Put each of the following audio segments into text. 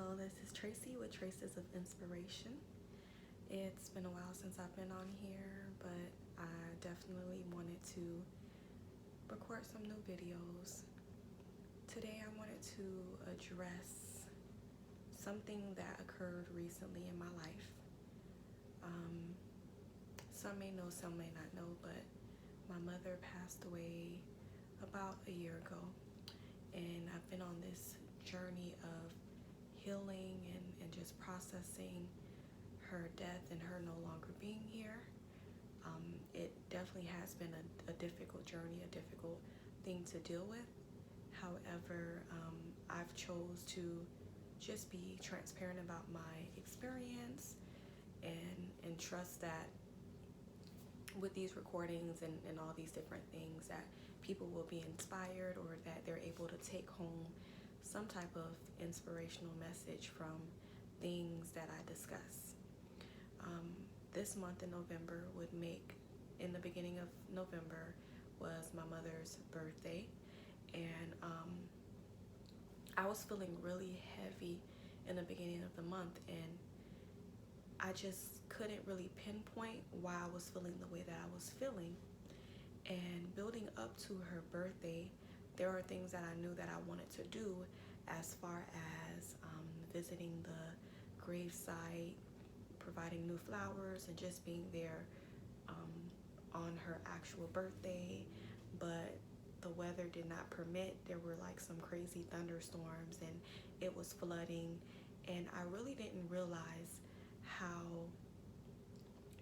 Hello, this is Tracy with Traces of Inspiration. It's been a while since I've been on here, but I definitely wanted to record some new videos. Today I wanted to address something that occurred recently in my life. Some may know, some may not know, but my mother passed away about a year ago, and I've been on this journey of healing and just processing her death and her no longer being here. It definitely has been a difficult journey, a difficult thing to deal with. However, I've chose to just be transparent about my experience and trust that with these recordings and all these different things that people will be inspired, or that they're able to take home some type of inspirational message from things that I discuss. This month in November would make, in the beginning of November was my mother's birthday, and I was feeling really heavy in the beginning of the month, and I just couldn't really pinpoint why I was feeling the way that I was feeling. And building up to her birthday, there are things that I knew that I wanted to do, as far as visiting the gravesite, providing new flowers, and just being there on her actual birthday. But the weather did not permit. There were like some crazy thunderstorms, and it was flooding, and I really didn't realize how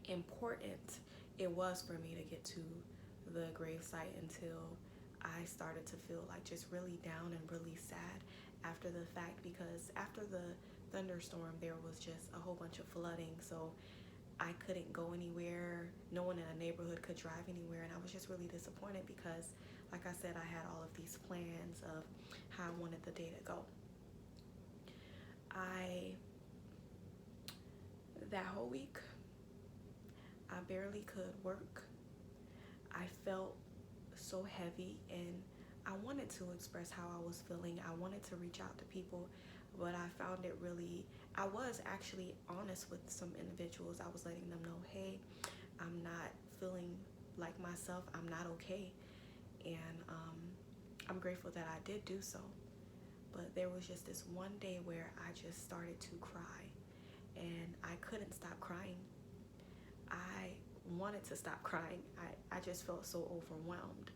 important it was for me to get to the gravesite until I started to feel like just really down and really sad after the fact, because after the thunderstorm there was just a whole bunch of flooding, so I couldn't go anywhere. No one in the neighborhood could drive anywhere, and I was just really disappointed because, like I said, I had all of these plans of how I wanted the day to go. That whole week, I barely could work. I felt so heavy, and I wanted to express how I was feeling. I wanted to reach out to people, but I found it really, I was actually honest with some individuals. I was letting them know, hey, I'm not feeling like myself. I'm not okay. And I'm grateful that I did do so. But there was just this one day where I just started to cry, and I couldn't stop crying. I wanted to stop crying. I just felt so overwhelmed,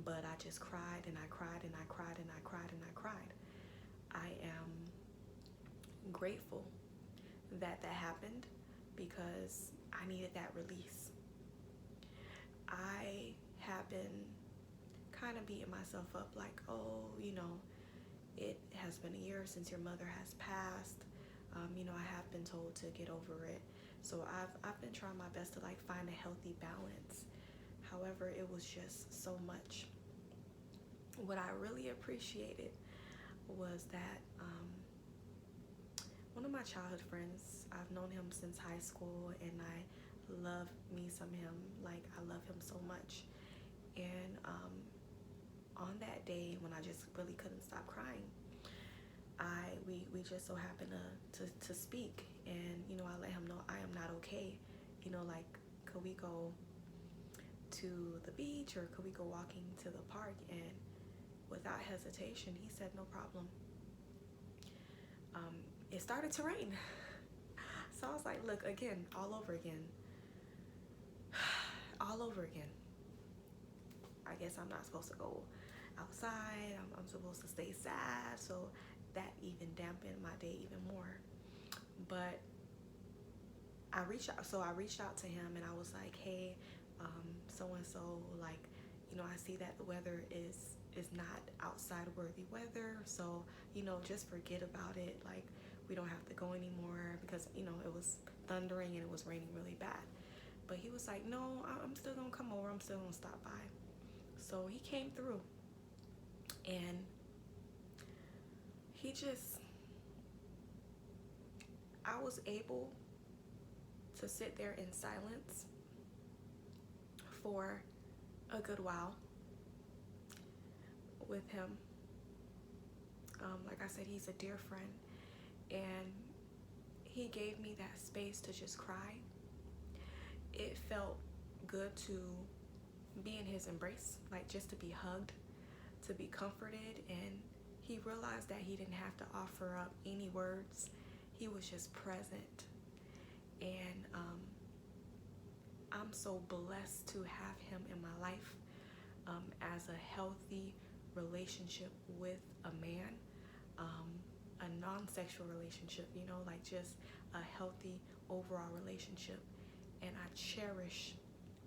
but I just cried and I cried and I cried and I cried and I cried. I am grateful that that happened, because I needed that release. I have been kind of beating myself up like, oh, it has been a year since your mother has passed. I have been told to get over it. So I've been trying my best to like find a healthy balance. However, it was just so much. What I really appreciated was that one of my childhood friends, I've known him since high school, and I love me some him. Like, I love him so much. And on that day when I just really couldn't stop crying, we just so happened to speak, and I let him know I am not okay. Like, could we go to the beach, or could we go walking to the park? And without hesitation, he said no problem. It started to rain. So I was like, look, again, all over again. All over again. I guess I'm not supposed to go outside. I'm supposed to stay sad. So that even dampened my day even more. But I reached out to him, and I was like, hey, so-and-so, like, I see that the weather is not outside worthy weather. So, just forget about it. Like, we don't have to go anymore, because, it was thundering and it was raining really bad. But he was like, no, I'm still gonna come over. I'm still gonna stop by. So he came through, and I was able to sit there in silence for a good while with him. Like I said, he's a dear friend, And he gave me that space to just cry. It felt good to be in his embrace, like just to be hugged, to be comforted. And he realized that he didn't have to offer up any words. He was just present. And I'm so blessed to have him in my life, as a healthy relationship with a man, a non-sexual relationship, like just a healthy overall relationship. And I cherish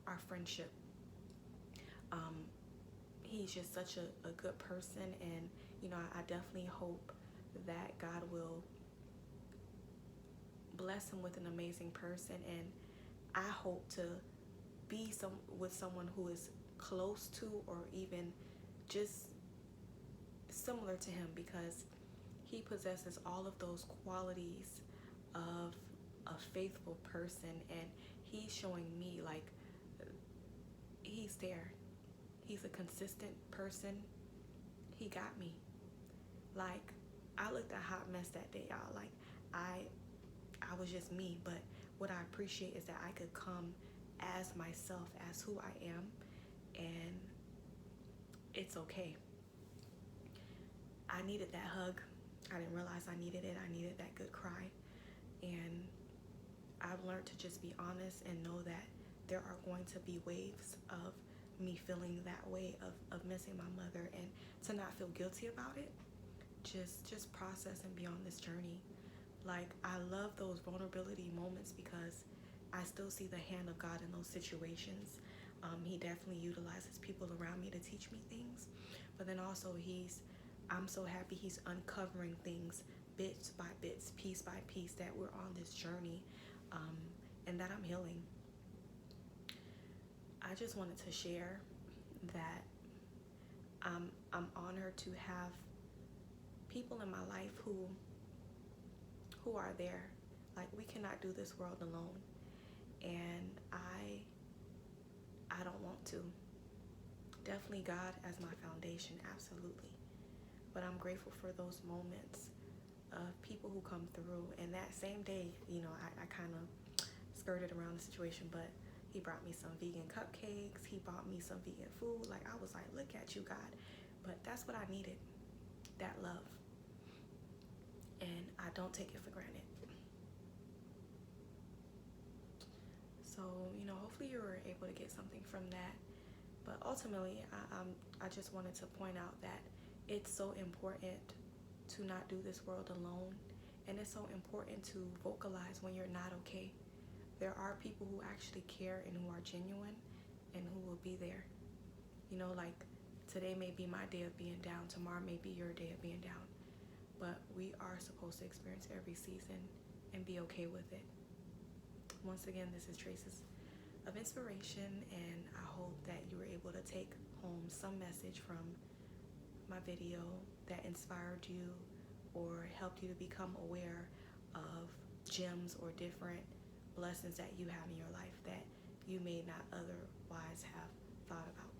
our friendship. He's just such a good person, and I definitely hope that God will bless him with an amazing person. And I hope to be with someone who is close to, or even just similar to him, because he possesses all of those qualities of a faithful person. And he's showing me, like, he's there. He's a consistent person. He got me. Like, I looked a hot mess that day, y'all. Like, I was just me. But what I appreciate is that I could come as myself, as who I am, and it's okay. I needed that hug. I didn't realize I needed it. I needed that good cry. And I've learned to just be honest and know that there are going to be waves of me feeling that way, of missing my mother, and to not feel guilty about it. Just process and be on this journey. Like, I love those vulnerability moments because I still see the hand of God in those situations. He definitely utilizes people around me to teach me things. But then also I'm so happy he's uncovering things bits by bits, piece by piece, that we're on this journey, and that I'm healing. I just wanted to share that I'm honored to have people in my life who are there. Like, we cannot do this world alone, and I don't want to. Definitely God as my foundation, absolutely. But I'm grateful for those moments of people who come through. And that same day, I kind of skirted around the situation, but he brought me some vegan cupcakes. He bought me some vegan food. Like, I was like, look at you, God. But that's what I needed, that love. And I don't take it for granted. So, hopefully you were able to get something from that. But ultimately, I just wanted to point out that it's so important to not do this world alone. And it's so important to vocalize when you're not okay. There are people who actually care and who are genuine and who will be there. Like, today may be my day of being down. Tomorrow may be your day of being down. But we are supposed to experience every season and be okay with it. Once again, this is Traces of Inspiration, and I hope that you were able to take home some message from my video that inspired you or helped you to become aware of gems or different blessings that you have in your life that you may not otherwise have thought about.